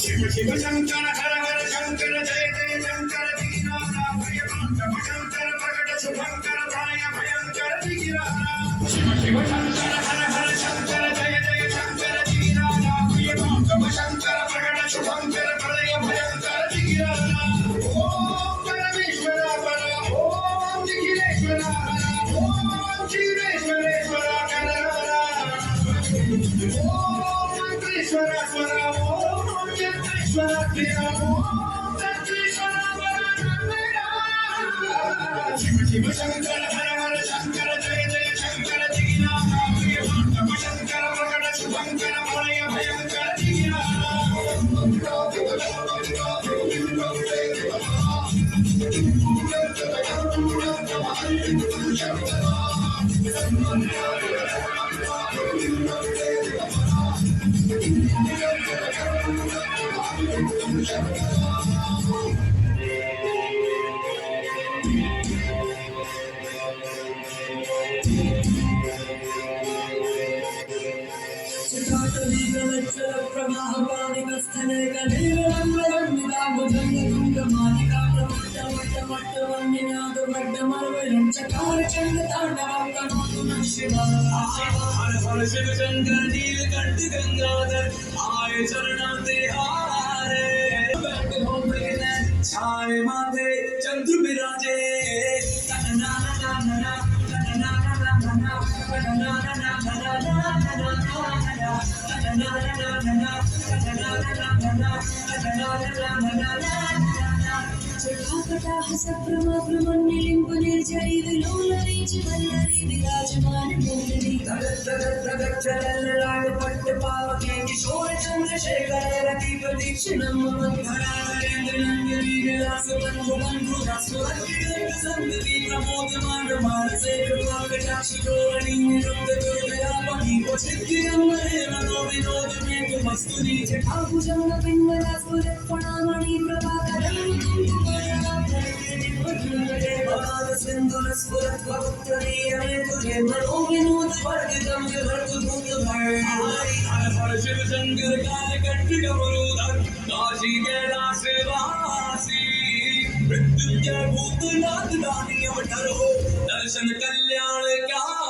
शिव शिव शंकर हर हर शंकर जय जय शंकर दीनाना भयंकर शंकर प्रकट शुभंकर भय भयंकर दिगिराना शिव शिव शंकर हर हर शंकर जय जय शंकर दीनाना भयंकर शंकर प्रकट शुभंकर भय भयंकर दिगिराना ओम परमेश्वर पर ओम दिगिरेश्वर ओम क्षीरेश्वरेश्वर करहरा ओम मंत्रेश्वर स्वर शिव शिव शंकर हर हर शंकर जय जय शंकर दीनाना भयंकर शंकर प्रकट शुभंकर भय भयंकर दिगिराना शिव शंकर नीलकंठ गंगाधर आए चरणाते हारे छाए माथे चंद्र विराजे किशोर चंद्रशेखर रति प्रदीक्षिणम शिव शंकर कालकंठ गौरधर काशी कैलाश वासी मृत्युंजय भूतनाथ दानी अवतारो दर्शन कल्याण क्या